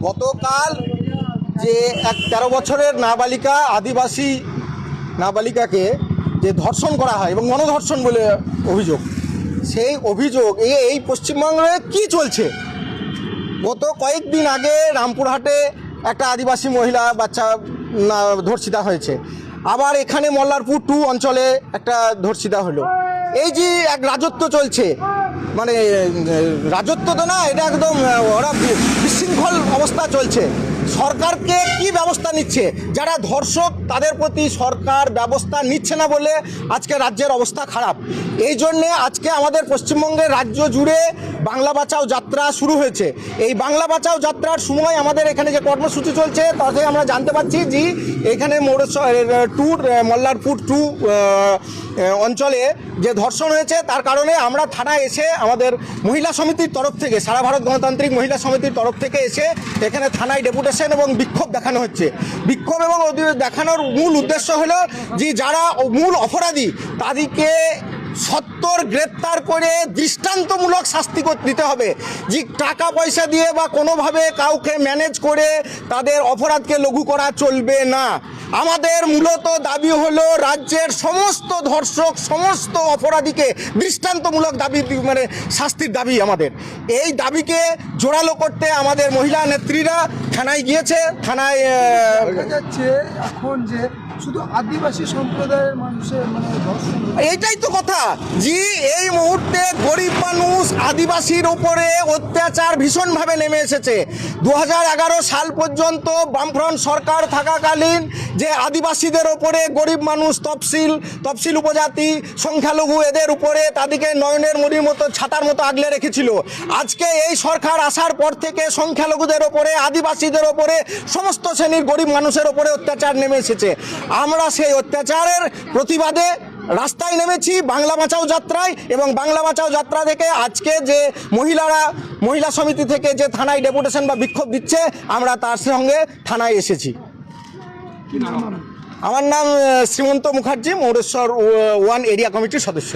গতকাল যে এক 13 বছরের নাবালিকা আদিবাসী নাবালিকাকে যে ধর্ষণ করা হয় এবং গণধর্ষণ বলে অভিযোগ, সেই অভিযোগ এই পশ্চিমবঙ্গে কি চলছে? গত কয়েকদিন আগে রামপুরহাটে একটা আদিবাসী মহিলা বাচ্চা ধর্ষিতা হয়েছে, আবার এখানে মল্লারপুর 2 অঞ্চলে একটা ধর্ষিতা হলো। এই যে এক রাজত্ব চলছে, মানে রাজত্ব তো না, এটা একদম ওরা বিশৃঙ্খল অবস্থা চলছে। সরকারকে কি ব্যবস্থা নিচ্ছে? যারা ধর্ষক তাদের প্রতি সরকার ব্যবস্থা নিচ্ছে না বলে আজকে রাজ্যের অবস্থা খারাপ। এই জন্যে আজকে আমাদের পশ্চিমবঙ্গের রাজ্য জুড়ে বাংলা বাঁচাও যাত্রা শুরু হয়েছে। এই বাংলা বাঁচাও যাত্রার সময় আমাদের এখানে যে কর্মসূচি চলছে তাতে আমরা জানতে পারছি যে এখানে মল্লারপুর 2 অঞ্চলে যে ধর্ষণ হয়েছে তার কারণে আমরা থানায় এসে আমাদের মহিলা সমিতির তরফ থেকে, সারা ভারত গণতান্ত্রিক মহিলা সমিতির তরফ থেকে এসে এখানে থানায় ডেপুটেশন এবং বিক্ষোভ দেখানো হচ্ছে। বিক্ষোভ এবং দেখানোর মূল উদ্দেশ্য হলো যে যারা মূল অপরাধী তাদেরকে সত্তর গ্রেপ্তার করে দৃষ্টান্তমূলক শাস্তি দিতে হবে। যে টাকা পয়সা দিয়ে বা কোনোভাবে কাউকে ম্যানেজ করে তাদের অপরাধকে লঘু করা চলবে না। আমাদের মূলত দাবি হলো রাজ্যের সমস্ত ধর্ষক, সমস্ত অপরাধীকে দৃষ্টান্তমূলক দাবি, মানে শাস্তির দাবি আমাদের। এই দাবিকে জোরালো করতে আমাদের মহিলা নেত্রীরা থানায় গিয়েছে। থানায় যাচ্ছে এখন যে শুধু আদিবাসী সম্প্রদায়ের মানুষের ধর্ষণ, এইটাই তো কথা যে এই মুহূর্তে গরিব মানুষ আদিবাসীর উপরে অত্যাচার ভীষণভাবে নেমে এসেছে। 2011 সাল পর্যন্ত বামফ্রন্ট সরকার থাকাকালীন যে আদিবাসীদের ওপরে গরিব মানুষ, তফসিল উপজাতি, সংখ্যালঘু এদের উপরে তাদেরকে নয়নের মণির মতো ছাতার মতো আগলে রেখেছিল। আজকে এই সরকার আসার পর থেকে সংখ্যালঘুদের ওপরে, আদিবাসীদের ওপরে, সমস্ত শ্রেণীর গরিব মানুষের ওপরে অত্যাচার নেমে এসেছে। আমরা সেই অত্যাচারের প্রতিবাদে রাস্তায় নেমেছি বাংলা বাঁচাও যাত্রায়, এবং বাংলা বাঁচাও যাত্রা থেকে আজকে যে মহিলা সমিতি থেকে যে থানায় ডেপুটেশন বা বিক্ষোভ দিচ্ছে, আমরা তার সঙ্গে থানায় এসেছি। আমার নাম শ্রীমন্ত মুখার্জি, মৌরেশ্বর 1 এরিয়া কমিটির সদস্য।